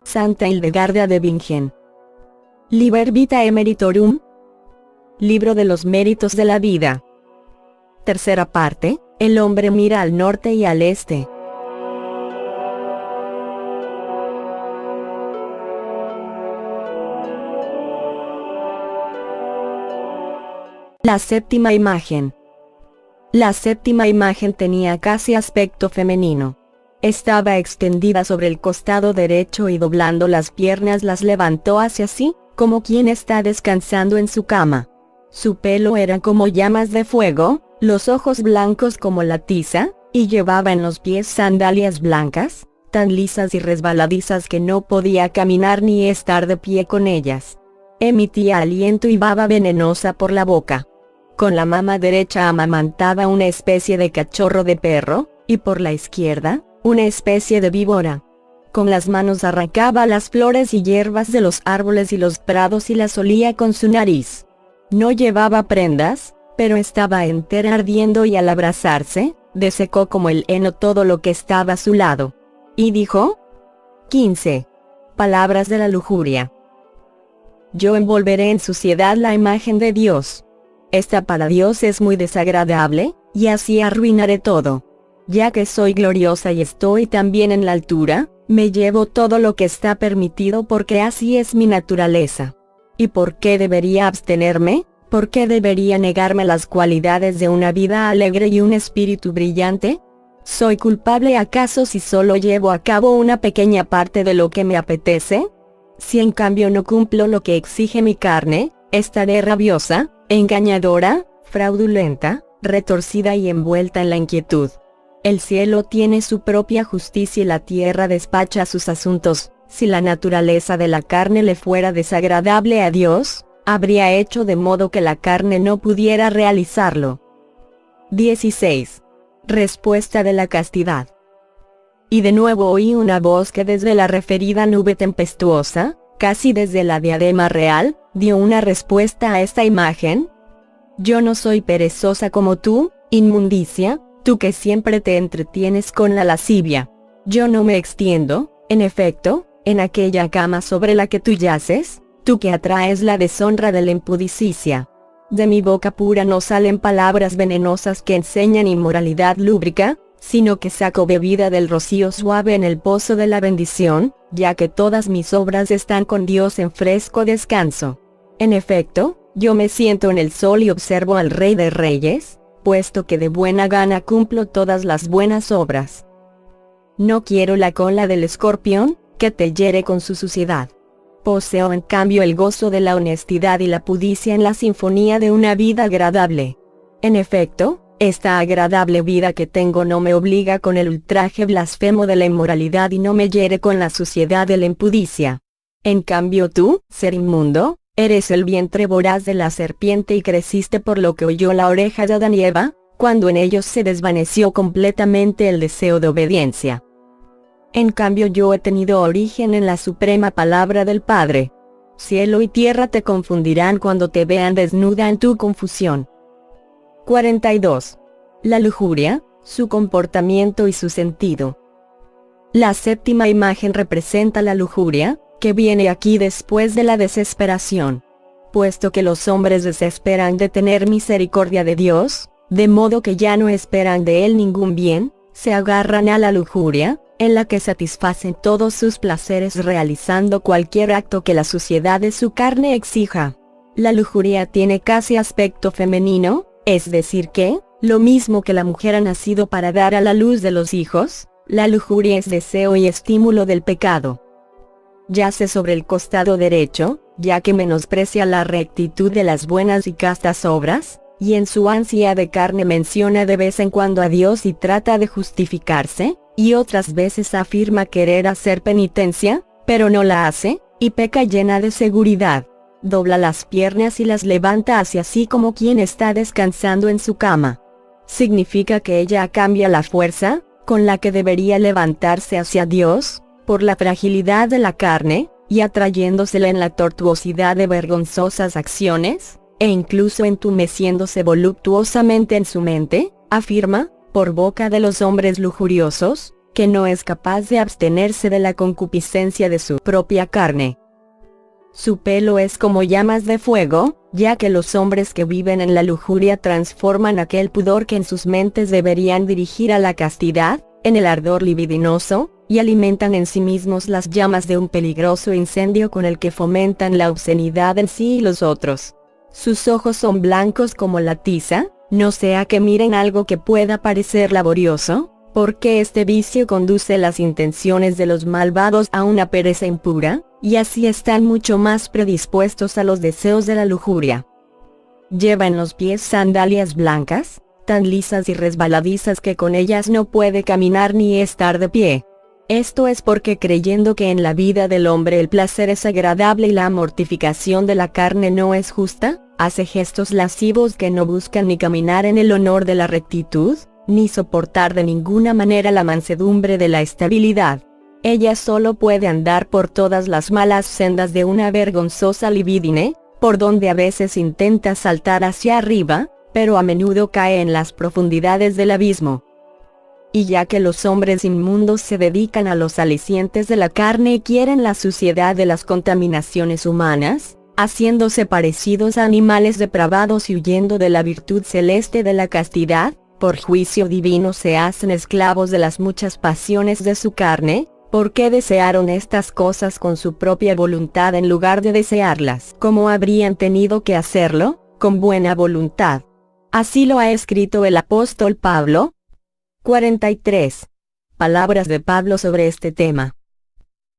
Santa Hildegarda de Bingen. Liber Vitae Meritorum. Libro de los méritos de la vida. Tercera parte. El hombre mira al norte y al este. La séptima imagen. La séptima imagen tenía casi aspecto femenino. Estaba extendida sobre el costado derecho y doblando las piernas las levantó hacia sí, como quien está descansando en su cama. Su pelo era como llamas de fuego, los ojos blancos como la tiza, y llevaba en los pies sandalias blancas, tan lisas y resbaladizas que no podía caminar ni estar de pie con ellas. Emitía aliento y baba venenosa por la boca. Con la mano derecha amamantaba una especie de cachorro de perro, y por la izquierda, una especie de víbora. Con las manos arrancaba las flores y hierbas de los árboles y los prados y las olía con su nariz. No llevaba prendas, pero estaba entera ardiendo y al abrazarse, desecó como el heno todo lo que estaba a su lado. Y dijo: 15. Palabras de la lujuria. Yo envolveré en suciedad la imagen de Dios. Esta para Dios es muy desagradable, y así arruinaré todo. Ya que soy gloriosa y estoy también en la altura, me llevo todo lo que está permitido porque así es mi naturaleza. ¿Y por qué debería abstenerme? ¿Por qué debería negarme las cualidades de una vida alegre y un espíritu brillante? ¿Soy culpable acaso si solo llevo a cabo una pequeña parte de lo que me apetece? Si en cambio no cumplo lo que exige mi carne, estaré rabiosa, engañadora, fraudulenta, retorcida y envuelta en la inquietud. El cielo tiene su propia justicia y la tierra despacha sus asuntos. Si la naturaleza de la carne le fuera desagradable a Dios, habría hecho de modo que la carne no pudiera realizarlo. 16. Respuesta de la castidad. Y de nuevo oí una voz que desde la referida nube tempestuosa, casi desde la diadema real, dio una respuesta a esta imagen. Yo no soy perezosa como tú, inmundicia, tú que siempre te entretienes con la lascivia. Yo no me extiendo, en efecto, en aquella cama sobre la que tú yaces, tú que atraes la deshonra de la impudicicia. De mi boca pura no salen palabras venenosas que enseñan inmoralidad lúbrica, sino que saco bebida del rocío suave en el pozo de la bendición, ya que todas mis obras están con Dios en fresco descanso. En efecto, yo me siento en el sol y observo al Rey de Reyes, puesto que de buena gana cumplo todas las buenas obras. No quiero la cola del escorpión, que te hiere con su suciedad. Poseo en cambio el gozo de la honestidad y la pudicia en la sinfonía de una vida agradable. En efecto, esta agradable vida que tengo no me obliga con el ultraje blasfemo de la inmoralidad y no me hiere con la suciedad de la impudicia. En cambio tú, ser inmundo, eres el vientre voraz de la serpiente y creciste por lo que oyó la oreja de Adán y Eva, cuando en ellos se desvaneció completamente el deseo de obediencia. En cambio yo he tenido origen en la suprema palabra del Padre. Cielo y tierra te confundirán cuando te vean desnuda en tu confusión. 42. La lujuria, su comportamiento y su sentido. La séptima imagen representa la lujuria, que viene aquí después de la desesperación. Puesto que los hombres desesperan de tener misericordia de Dios, de modo que ya no esperan de Él ningún bien, se agarran a la lujuria, en la que satisfacen todos sus placeres realizando cualquier acto que la suciedad de su carne exija. La lujuria tiene casi aspecto femenino, es decir que, lo mismo que la mujer ha nacido para dar a la luz de los hijos, la lujuria es deseo y estímulo del pecado. Yace sobre el costado derecho, ya que menosprecia la rectitud de las buenas y castas obras, y en su ansia de carne menciona de vez en cuando a Dios y trata de justificarse, y otras veces afirma querer hacer penitencia, pero no la hace, y peca llena de seguridad. Dobla las piernas y las levanta hacia sí como quien está descansando en su cama. Significa que ella cambia la fuerza, con la que debería levantarse hacia Dios, por la fragilidad de la carne, y atrayéndosela en la tortuosidad de vergonzosas acciones, e incluso entumeciéndose voluptuosamente en su mente, afirma, por boca de los hombres lujuriosos, que no es capaz de abstenerse de la concupiscencia de su propia carne. Su pelo es como llamas de fuego, ya que los hombres que viven en la lujuria transforman aquel pudor que en sus mentes deberían dirigir a la castidad, en el ardor libidinoso, y alimentan en sí mismos las llamas de un peligroso incendio con el que fomentan la obscenidad en sí y los otros. Sus ojos son blancos como la tiza, no sea que miren algo que pueda parecer laborioso, porque este vicio conduce las intenciones de los malvados a una pereza impura, y así están mucho más predispuestos a los deseos de la lujuria. Lleva en los pies sandalias blancas, tan lisas y resbaladizas que con ellas no puede caminar ni estar de pie. Esto es porque creyendo que en la vida del hombre el placer es agradable y la mortificación de la carne no es justa, hace gestos lascivos que no buscan ni caminar en el honor de la rectitud, ni soportar de ninguna manera la mansedumbre de la estabilidad. Ella solo puede andar por todas las malas sendas de una vergonzosa libidine, por donde a veces intenta saltar hacia arriba, pero a menudo cae en las profundidades del abismo. Y ya que los hombres inmundos se dedican a los alicientes de la carne y quieren la suciedad de las contaminaciones humanas, haciéndose parecidos a animales depravados y huyendo de la virtud celeste de la castidad, por juicio divino se hacen esclavos de las muchas pasiones de su carne, porque desearon estas cosas con su propia voluntad en lugar de desearlas como habrían tenido que hacerlo, con buena voluntad. Así lo ha escrito el apóstol Pablo. 43. Palabras de Pablo sobre este tema.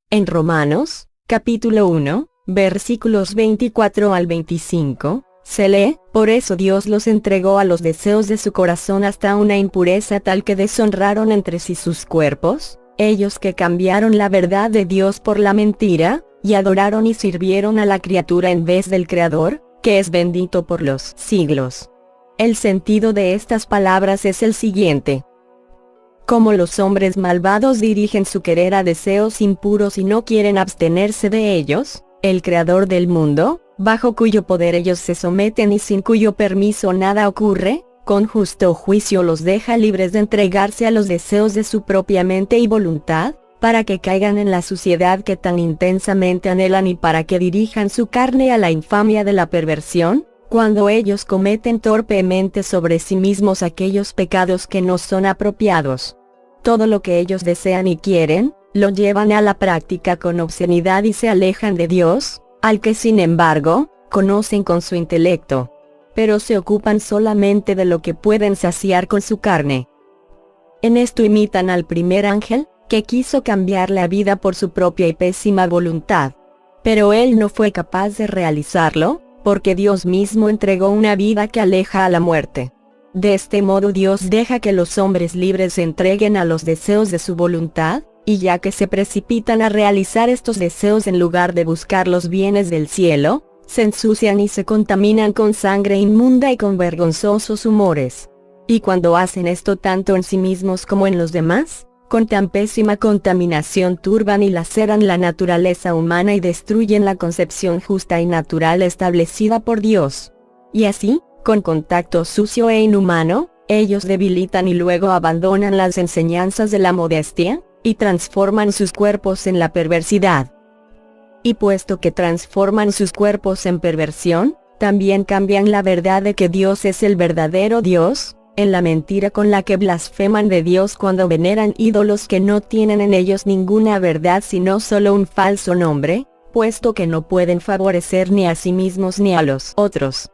En Romanos, capítulo 1, versículos 24 al 25, se lee: por eso Dios los entregó a los deseos de su corazón hasta una impureza tal que deshonraron entre sí sus cuerpos, ellos que cambiaron la verdad de Dios por la mentira, y adoraron y sirvieron a la criatura en vez del Creador, que es bendito por los siglos. El sentido de estas palabras es el siguiente. Como los hombres malvados dirigen su querer a deseos impuros y no quieren abstenerse de ellos, el Creador del mundo, bajo cuyo poder ellos se someten y sin cuyo permiso nada ocurre, con justo juicio los deja libres de entregarse a los deseos de su propia mente y voluntad, para que caigan en la suciedad que tan intensamente anhelan y para que dirijan su carne a la infamia de la perversión, cuando ellos cometen torpemente sobre sí mismos aquellos pecados que no son apropiados. Todo lo que ellos desean y quieren, lo llevan a la práctica con obscenidad y se alejan de Dios, al que sin embargo, conocen con su intelecto. Pero se ocupan solamente de lo que pueden saciar con su carne. En esto imitan al primer ángel, que quiso cambiar la vida por su propia y pésima voluntad. Pero él no fue capaz de realizarlo, porque Dios mismo entregó una vida que aleja a la muerte. De este modo Dios deja que los hombres libres se entreguen a los deseos de su voluntad, y ya que se precipitan a realizar estos deseos en lugar de buscar los bienes del cielo, se ensucian y se contaminan con sangre inmunda y con vergonzosos humores. Y cuando hacen esto tanto en sí mismos como en los demás, con tan pésima contaminación turban y laceran la naturaleza humana y destruyen la concepción justa y natural establecida por Dios. Y así, con contacto sucio e inhumano, ellos debilitan y luego abandonan las enseñanzas de la modestia, y transforman sus cuerpos en la perversidad. Y puesto que transforman sus cuerpos en perversión, también cambian la verdad de que Dios es el verdadero Dios, en la mentira con la que blasfeman de Dios cuando veneran ídolos que no tienen en ellos ninguna verdad sino solo un falso nombre, puesto que no pueden favorecer ni a sí mismos ni a los otros.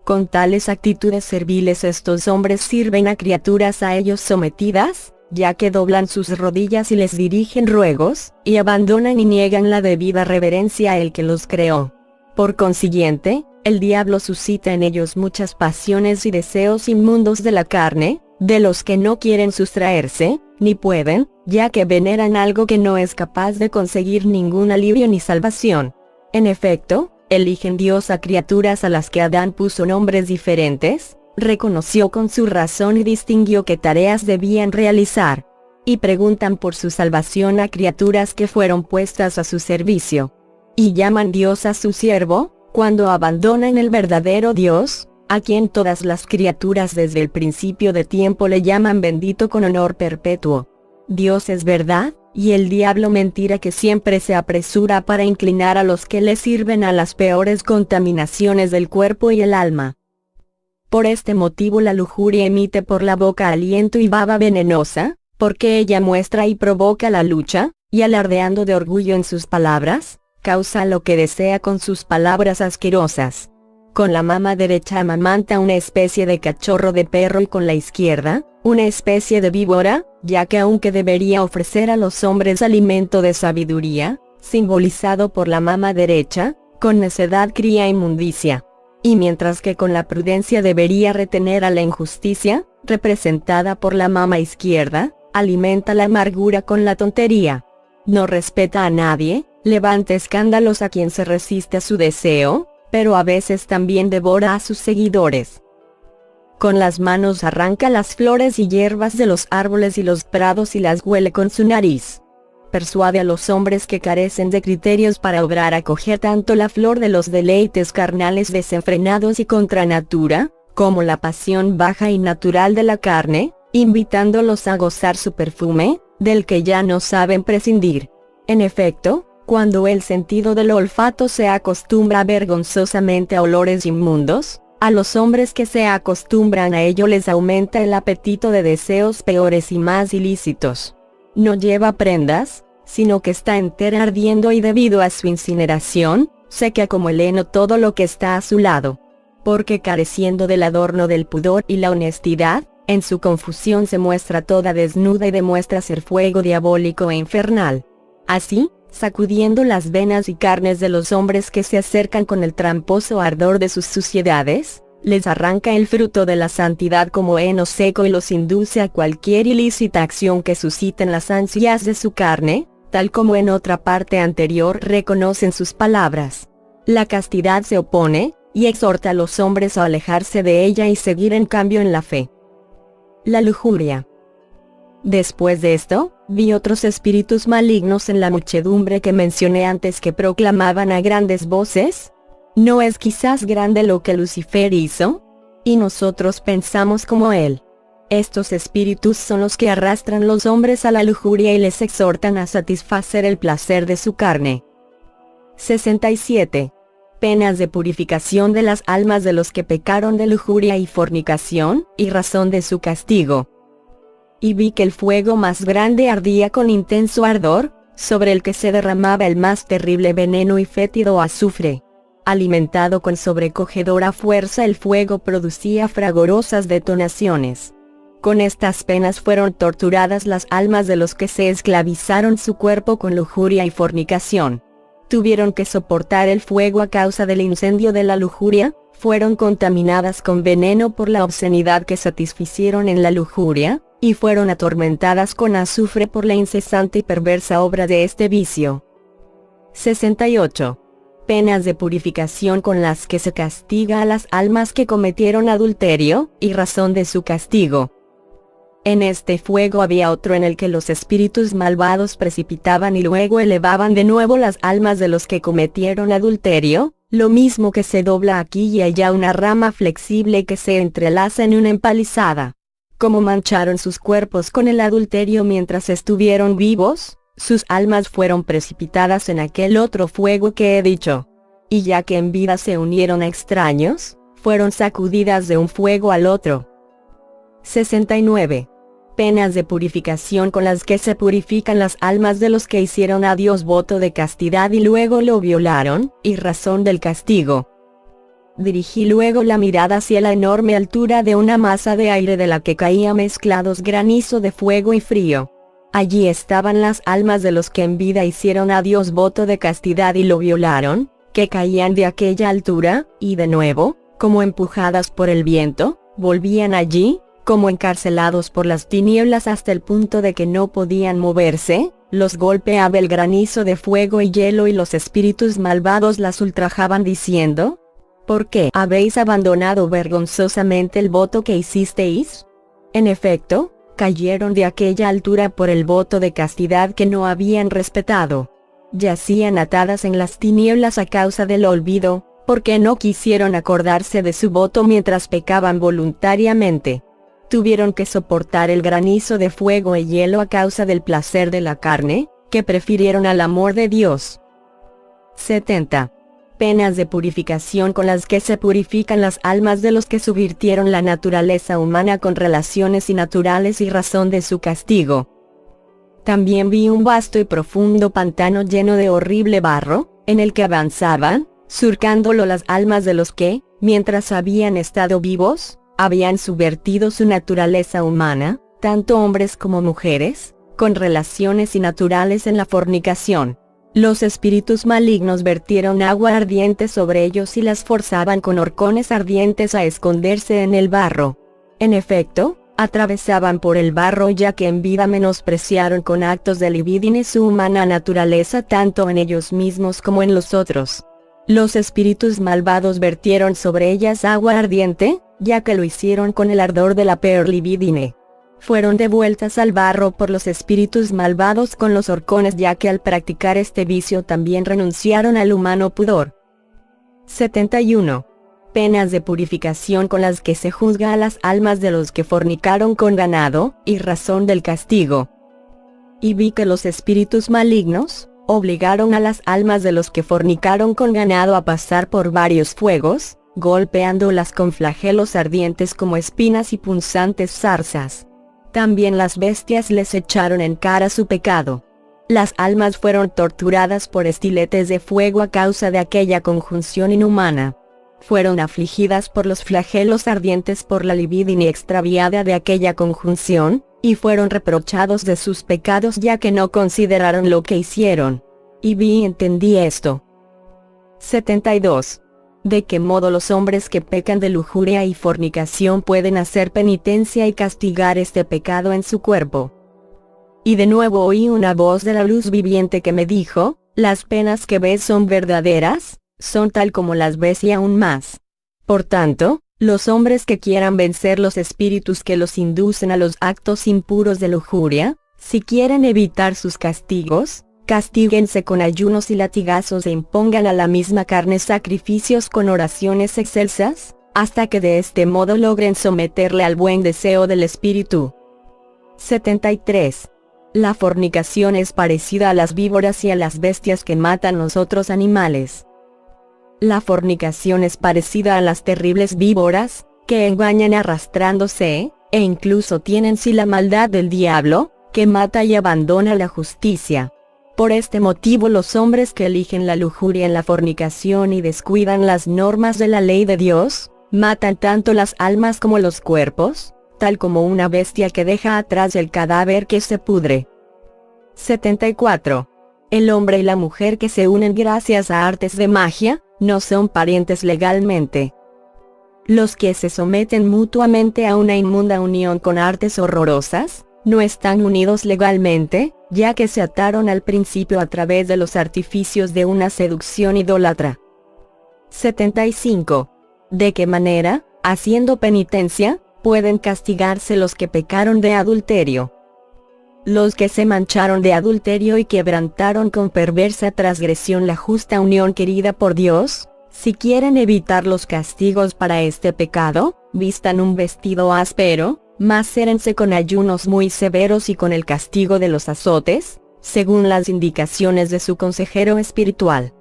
Con tales actitudes serviles estos hombres sirven a criaturas a ellos sometidas, ya que doblan sus rodillas y les dirigen ruegos, y abandonan y niegan la debida reverencia a el que los creó. Por consiguiente, el diablo suscita en ellos muchas pasiones y deseos inmundos de la carne, de los que no quieren sustraerse, ni pueden, ya que veneran algo que no es capaz de conseguir ningún alivio ni salvación. En efecto, eligen Dios a criaturas a las que Adán puso nombres diferentes, reconoció con su razón y distinguió qué tareas debían realizar, y preguntan por su salvación a criaturas que fueron puestas a su servicio. Y llaman Dios a su siervo, cuando abandonan el verdadero Dios, a quien todas las criaturas desde el principio de tiempo le llaman bendito con honor perpetuo. Dios es verdad, y el diablo mentira, que siempre se apresura para inclinar a los que le sirven a las peores contaminaciones del cuerpo y el alma. Por este motivo la lujuria emite por la boca aliento y baba venenosa, porque ella muestra y provoca la lucha, y alardeando de orgullo en sus palabras, causa lo que desea con sus palabras asquerosas. Con la mama derecha amamanta una especie de cachorro de perro y con la izquierda, una especie de víbora, ya que aunque debería ofrecer a los hombres alimento de sabiduría, simbolizado por la mama derecha, con necedad cría inmundicia. Y mientras que con la prudencia debería retener a la injusticia, representada por la mama izquierda, alimenta la amargura con la tontería. No respeta a nadie, levanta escándalos a quien se resiste a su deseo, pero a veces también devora a sus seguidores. Con las manos arranca las flores y hierbas de los árboles y los prados y las huele con su nariz. Persuade a los hombres que carecen de criterios para obrar a coger tanto la flor de los deleites carnales desenfrenados y contra natura, como la pasión baja y natural de la carne, invitándolos a gozar su perfume, del que ya no saben prescindir. En efecto, cuando el sentido del olfato se acostumbra vergonzosamente a olores inmundos, a los hombres que se acostumbran a ello les aumenta el apetito de deseos peores y más ilícitos. No lleva prendas, sino que está entera ardiendo y debido a su incineración, seca como el heno todo lo que está a su lado. Porque careciendo del adorno del pudor y la honestidad, en su confusión se muestra toda desnuda y demuestra ser fuego diabólico e infernal. Así, sacudiendo las venas y carnes de los hombres que se acercan con el tramposo ardor de sus suciedades, les arranca el fruto de la santidad como heno seco y los induce a cualquier ilícita acción que susciten las ansias de su carne, tal como en otra parte anterior reconocen sus palabras. La castidad se opone, y exhorta a los hombres a alejarse de ella y seguir en cambio en la fe. La lujuria. Después de esto, vi otros espíritus malignos en la muchedumbre que mencioné antes que proclamaban a grandes voces: ¿no es quizás grande lo que Lucifer hizo? Y nosotros pensamos como él. Estos espíritus son los que arrastran los hombres a la lujuria y les exhortan a satisfacer el placer de su carne. 67. Penas de purificación de las almas de los que pecaron de lujuria y fornicación, y razón de su castigo. Y vi que el fuego más grande ardía con intenso ardor, sobre el que se derramaba el más terrible veneno y fétido azufre. Alimentado con sobrecogedora fuerza, el fuego producía fragorosas detonaciones. Con estas penas fueron torturadas las almas de los que se esclavizaron su cuerpo con lujuria y fornicación. Tuvieron que soportar el fuego a causa del incendio de la lujuria, fueron contaminadas con veneno por la obscenidad que satisficieron en la lujuria, y fueron atormentadas con azufre por la incesante y perversa obra de este vicio. 68. Penas de purificación con las que se castiga a las almas que cometieron adulterio, y razón de su castigo. En este fuego había otro en el que los espíritus malvados precipitaban y luego elevaban de nuevo las almas de los que cometieron adulterio, lo mismo que se dobla aquí y allá una rama flexible que se entrelaza en una empalizada. Como mancharon sus cuerpos con el adulterio mientras estuvieron vivos, sus almas fueron precipitadas en aquel otro fuego que he dicho. Y ya que en vida se unieron a extraños, fueron sacudidas de un fuego al otro. 69. Penas de purificación con las que se purifican las almas de los que hicieron a Dios voto de castidad y luego lo violaron, y razón del castigo. Dirigí luego la mirada hacia la enorme altura de una masa de aire de la que caía mezclados granizo de fuego y frío. Allí estaban las almas de los que en vida hicieron a Dios voto de castidad y lo violaron, que caían de aquella altura, y de nuevo, como empujadas por el viento, volvían allí, como encarcelados por las tinieblas hasta el punto de que no podían moverse, los golpeaba el granizo de fuego y hielo y los espíritus malvados las ultrajaban diciendo: ¿por qué habéis abandonado vergonzosamente el voto que hicisteis? En efecto, cayeron de aquella altura por el voto de castidad que no habían respetado. Yacían atadas en las tinieblas a causa del olvido, porque no quisieron acordarse de su voto mientras pecaban voluntariamente. Tuvieron que soportar el granizo de fuego y hielo a causa del placer de la carne, que prefirieron al amor de Dios. 70. Penas de purificación con las que se purifican las almas de los que subvirtieron la naturaleza humana con relaciones innaturales y razón de su castigo. También vi un vasto y profundo pantano lleno de horrible barro, en el que avanzaban, surcándolo las almas de los que, mientras habían estado vivos, habían subvertido su naturaleza humana, tanto hombres como mujeres, con relaciones innaturales en la fornicación. Los espíritus malignos vertieron agua ardiente sobre ellos y las forzaban con horcones ardientes a esconderse en el barro. En efecto, atravesaban por el barro ya que en vida menospreciaron con actos de libidine su humana naturaleza tanto en ellos mismos como en los otros. Los espíritus malvados vertieron sobre ellas agua ardiente, ya que lo hicieron con el ardor de la peor libidine. Fueron devueltas al barro por los espíritus malvados con los horcones ya que al practicar este vicio también renunciaron al humano pudor. 71. Penas de purificación con las que se juzga a las almas de los que fornicaron con ganado, y razón del castigo. Y vi que los espíritus malignos obligaron a las almas de los que fornicaron con ganado a pasar por varios fuegos, golpeándolas con flagelos ardientes como espinas y punzantes zarzas. También las bestias les echaron en cara su pecado. Las almas fueron torturadas por estiletes de fuego a causa de aquella conjunción inhumana. Fueron afligidas por los flagelos ardientes por la libidine extraviada de aquella conjunción, y fueron reprochados de sus pecados ya que no consideraron lo que hicieron. Y vi y entendí esto. 72. ¿De qué modo los hombres que pecan de lujuria y fornicación pueden hacer penitencia y castigar este pecado en su cuerpo? Y de nuevo oí una voz de la luz viviente que me dijo, las penas que ves son verdaderas, son tal como las ves y aún más. Por tanto, los hombres que quieran vencer los espíritus que los inducen a los actos impuros de lujuria, si quieren evitar sus castigos, castíguense con ayunos y latigazos e impongan a la misma carne sacrificios con oraciones excelsas, hasta que de este modo logren someterle al buen deseo del espíritu. 73. La fornicación es parecida a las víboras y a las bestias que matan los otros animales. La fornicación es parecida a las terribles víboras, que engañan arrastrándose, e incluso tienen sí la maldad del diablo, que mata y abandona la justicia. Por este motivo los hombres que eligen la lujuria en la fornicación y descuidan las normas de la ley de Dios, matan tanto las almas como los cuerpos, tal como una bestia que deja atrás el cadáver que se pudre. 74. El hombre y la mujer que se unen gracias a artes de magia, no son parientes legalmente. Los que se someten mutuamente a una inmunda unión con artes horrorosas, no están unidos legalmente, ya que se ataron al principio a través de los artificios de una seducción idólatra. 75. ¿De qué manera, haciendo penitencia, pueden castigarse los que pecaron de adulterio? Los que se mancharon de adulterio y quebrantaron con perversa transgresión la justa unión querida por Dios, si quieren evitar los castigos para este pecado, vistan un vestido áspero, macérense con ayunos muy severos y con el castigo de los azotes, según las indicaciones de su consejero espiritual.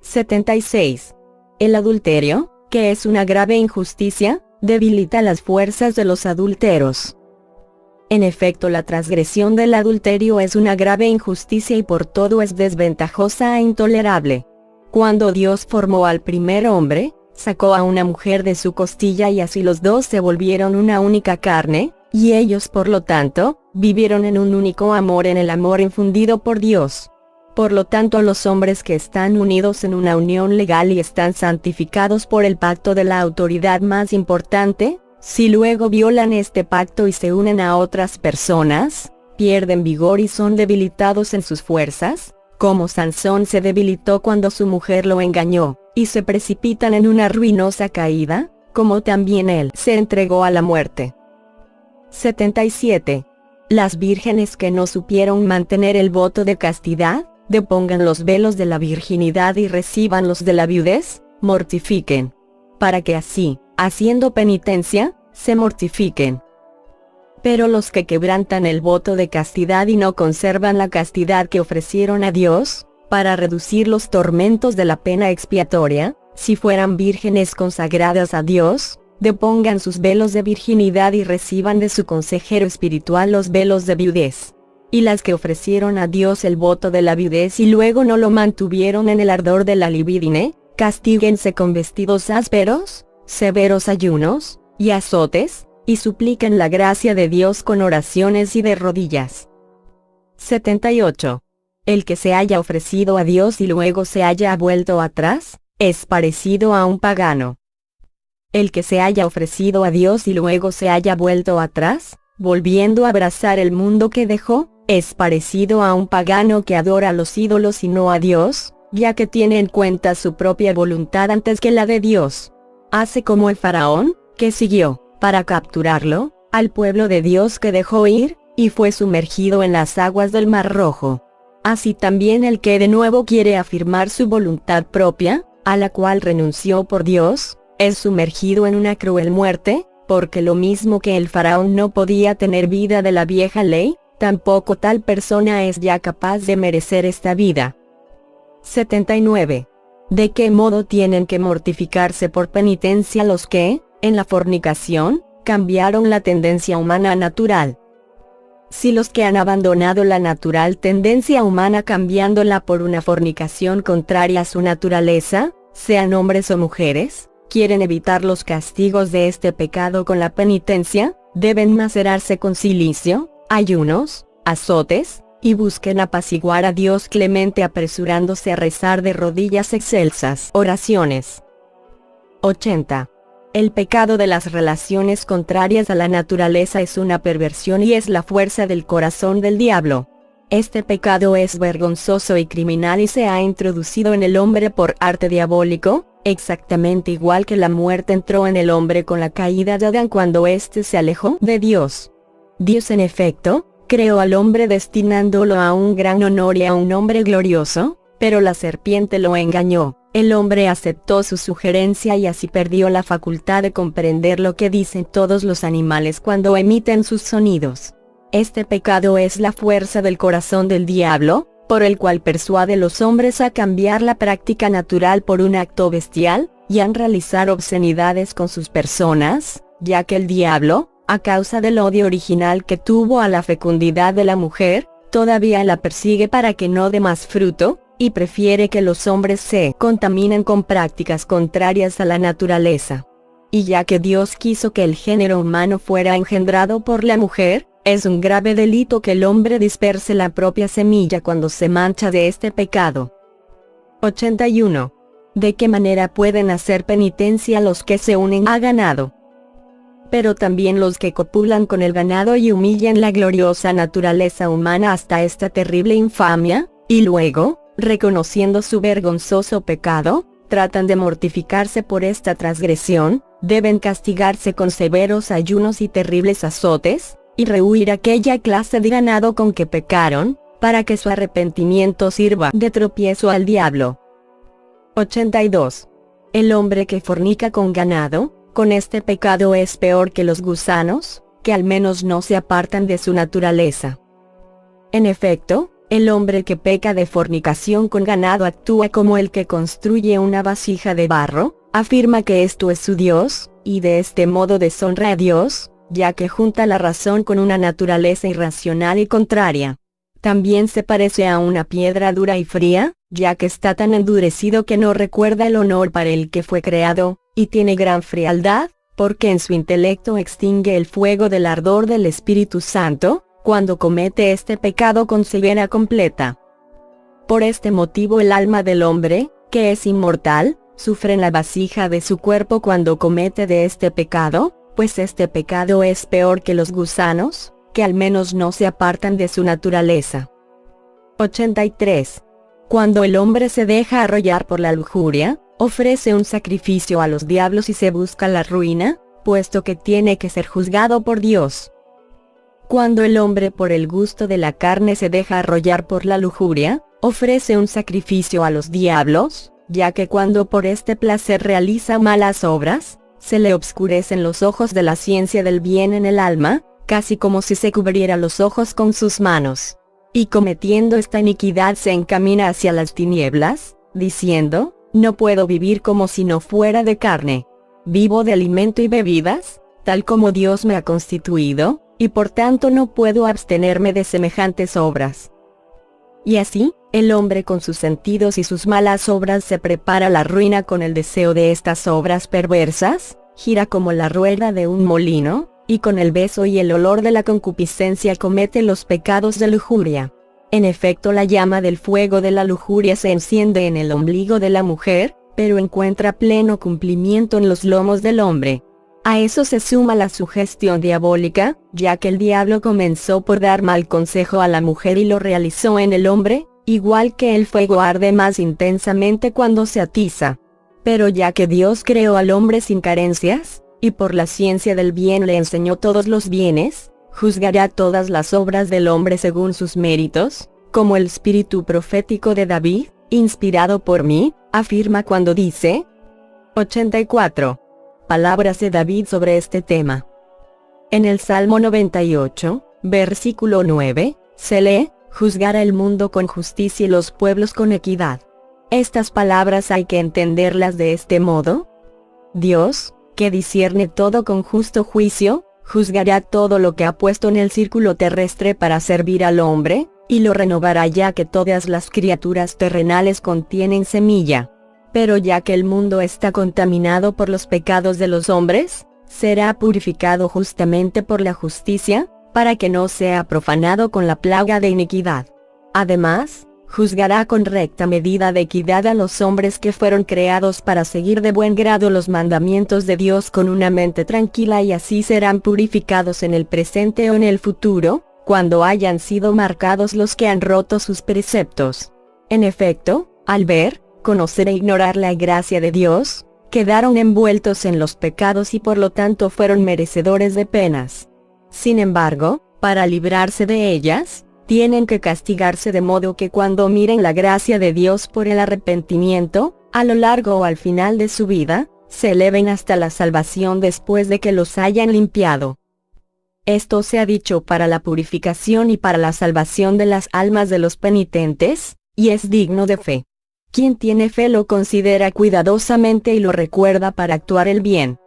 76. El adulterio, que es una grave injusticia, debilita las fuerzas de los adúlteros. En efecto, la transgresión del adulterio es una grave injusticia y por todo es desventajosa e intolerable. Cuando Dios formó al primer hombre, sacó a una mujer de su costilla y así los dos se volvieron una única carne, y ellos por lo tanto, vivieron en un único amor en el amor infundido por Dios. Por lo tanto los hombres que están unidos en una unión legal y están santificados por el pacto de la autoridad más importante, si luego violan este pacto y se unen a otras personas, pierden vigor y son debilitados en sus fuerzas, como Sansón se debilitó cuando su mujer lo engañó, y se precipitan en una ruinosa caída, como también él se entregó a la muerte. 77. Las vírgenes que no supieron mantener el voto de castidad, depongan los velos de la virginidad y reciban los de la viudez, mortifiquen. Para que así, haciendo penitencia, se mortifiquen. Pero los que quebrantan el voto de castidad y no conservan la castidad que ofrecieron a Dios, para reducir los tormentos de la pena expiatoria, si fueran vírgenes consagradas a Dios, depongan sus velos de virginidad y reciban de su consejero espiritual los velos de viudez. Y las que ofrecieron a Dios el voto de la viudez y luego no lo mantuvieron en el ardor de la libidine, castíguense con vestidos ásperos, severos ayunos, y azotes, y supliquen la gracia de Dios con oraciones y de rodillas. 78. El que se haya ofrecido a Dios y luego se haya vuelto atrás, es parecido a un pagano. El que se haya ofrecido a Dios y luego se haya vuelto atrás, volviendo a abrazar el mundo que dejó, es parecido a un pagano que adora a los ídolos y no a Dios, ya que tiene en cuenta su propia voluntad antes que la de Dios. Hace como el faraón, que siguió, para capturarlo, al pueblo de Dios que dejó ir, y fue sumergido en las aguas del Mar Rojo. Así también el que de nuevo quiere afirmar su voluntad propia, a la cual renunció por Dios, es sumergido en una cruel muerte, porque lo mismo que el faraón no podía tener vida de la vieja ley, tampoco tal persona es ya capaz de merecer esta vida. 79. ¿De qué modo tienen que mortificarse por penitencia los que, en la fornicación, cambiaron la tendencia humana natural? Si los que han abandonado la natural tendencia humana cambiándola por una fornicación contraria a su naturaleza, sean hombres o mujeres, quieren evitar los castigos de este pecado con la penitencia, deben macerarse con cilicio, ayunos, azotes, y busquen apaciguar a Dios clemente apresurándose a rezar de rodillas excelsas oraciones. 80. El pecado de las relaciones contrarias a la naturaleza es una perversión y es la fuerza del corazón del diablo. Este pecado es vergonzoso y criminal y se ha introducido en el hombre por arte diabólico, exactamente igual que la muerte entró en el hombre con la caída de Adán cuando éste se alejó de Dios. Dios en efecto, creó al hombre destinándolo a un gran honor y a un hombre glorioso, pero la serpiente lo engañó. El hombre aceptó su sugerencia y así perdió la facultad de comprender lo que dicen todos los animales cuando emiten sus sonidos. Este pecado es la fuerza del corazón del diablo, por el cual persuade a los hombres a cambiar la práctica natural por un acto bestial, y a realizar obscenidades con sus personas, ya que el diablo, a causa del odio original que tuvo a la fecundidad de la mujer, todavía la persigue para que no dé más fruto, y prefiere que los hombres se contaminen con prácticas contrarias a la naturaleza. Y ya que Dios quiso que el género humano fuera engendrado por la mujer, es un grave delito que el hombre disperse la propia semilla cuando se mancha de este pecado. 81. ¿De qué manera pueden hacer penitencia los que se unen a ganado? Pero también los que copulan con el ganado y humillan la gloriosa naturaleza humana hasta esta terrible infamia, y luego, reconociendo su vergonzoso pecado, tratan de mortificarse por esta transgresión, deben castigarse con severos ayunos y terribles azotes, y rehuir aquella clase de ganado con que pecaron, para que su arrepentimiento sirva de tropiezo al diablo. 82. El hombre que fornica con ganado, con este pecado es peor que los gusanos, que al menos no se apartan de su naturaleza. En efecto, el hombre que peca de fornicación con ganado actúa como el que construye una vasija de barro, afirma que esto es su Dios, y de este modo deshonra a Dios, ya que junta la razón con una naturaleza irracional y contraria. También se parece a una piedra dura y fría, ya que está tan endurecido que no recuerda el honor para el que fue creado, y tiene gran frialdad, porque en su intelecto extingue el fuego del ardor del Espíritu Santo, cuando comete este pecado con ceguera completa. Por este motivo el alma del hombre, que es inmortal, sufre en la vasija de su cuerpo cuando comete de este pecado, pues este pecado es peor que los gusanos, que al menos no se apartan de su naturaleza. 83. Cuando el hombre se deja arrollar por la lujuria, ofrece un sacrificio a los diablos y se busca la ruina, puesto que tiene que ser juzgado por Dios. Cuando el hombre por el gusto de la carne se deja arrollar por la lujuria, ofrece un sacrificio a los diablos, ya que cuando por este placer realiza malas obras, se le obscurecen los ojos de la ciencia del bien en el alma, casi como si se cubriera los ojos con sus manos. Y cometiendo esta iniquidad se encamina hacia las tinieblas, diciendo, no puedo vivir como si no fuera de carne. Vivo de alimento y bebidas, tal como Dios me ha constituido, y por tanto no puedo abstenerme de semejantes obras. Y así, el hombre con sus sentidos y sus malas obras se prepara la ruina con el deseo de estas obras perversas, gira como la rueda de un molino, y con el beso y el olor de la concupiscencia comete los pecados de lujuria. En efecto, la llama del fuego de la lujuria se enciende en el ombligo de la mujer, pero encuentra pleno cumplimiento en los lomos del hombre. A eso se suma la sugestión diabólica, ya que el diablo comenzó por dar mal consejo a la mujer y lo realizó en el hombre, igual que el fuego arde más intensamente cuando se atiza. Pero ya que Dios creó al hombre sin carencias, y por la ciencia del bien le enseñó todos los bienes, juzgará todas las obras del hombre según sus méritos, como el espíritu profético de David, inspirado por mí, afirma cuando dice: 84. Palabras de David sobre este tema. En el Salmo 98, versículo 9, se lee: juzgará el mundo con justicia y los pueblos con equidad. Estas palabras hay que entenderlas de este modo: Dios, que discierne todo con justo juicio, juzgará todo lo que ha puesto en el círculo terrestre para servir al hombre, y lo renovará ya que todas las criaturas terrenales contienen semilla. Pero ya que el mundo está contaminado por los pecados de los hombres, será purificado justamente por la justicia, para que no sea profanado con la plaga de iniquidad. Además, juzgará con recta medida de equidad a los hombres que fueron creados para seguir de buen grado los mandamientos de Dios con una mente tranquila, y así serán purificados en el presente o en el futuro, cuando hayan sido marcados los que han roto sus preceptos. En efecto, al ver, conocer e ignorar la gracia de Dios, quedaron envueltos en los pecados y por lo tanto fueron merecedores de penas. Sin embargo, para librarse de ellas, tienen que castigarse de modo que cuando miren la gracia de Dios por el arrepentimiento, a lo largo o al final de su vida, se eleven hasta la salvación después de que los hayan limpiado. Esto se ha dicho para la purificación y para la salvación de las almas de los penitentes, y es digno de fe. Quien tiene fe lo considera cuidadosamente y lo recuerda para actuar el bien.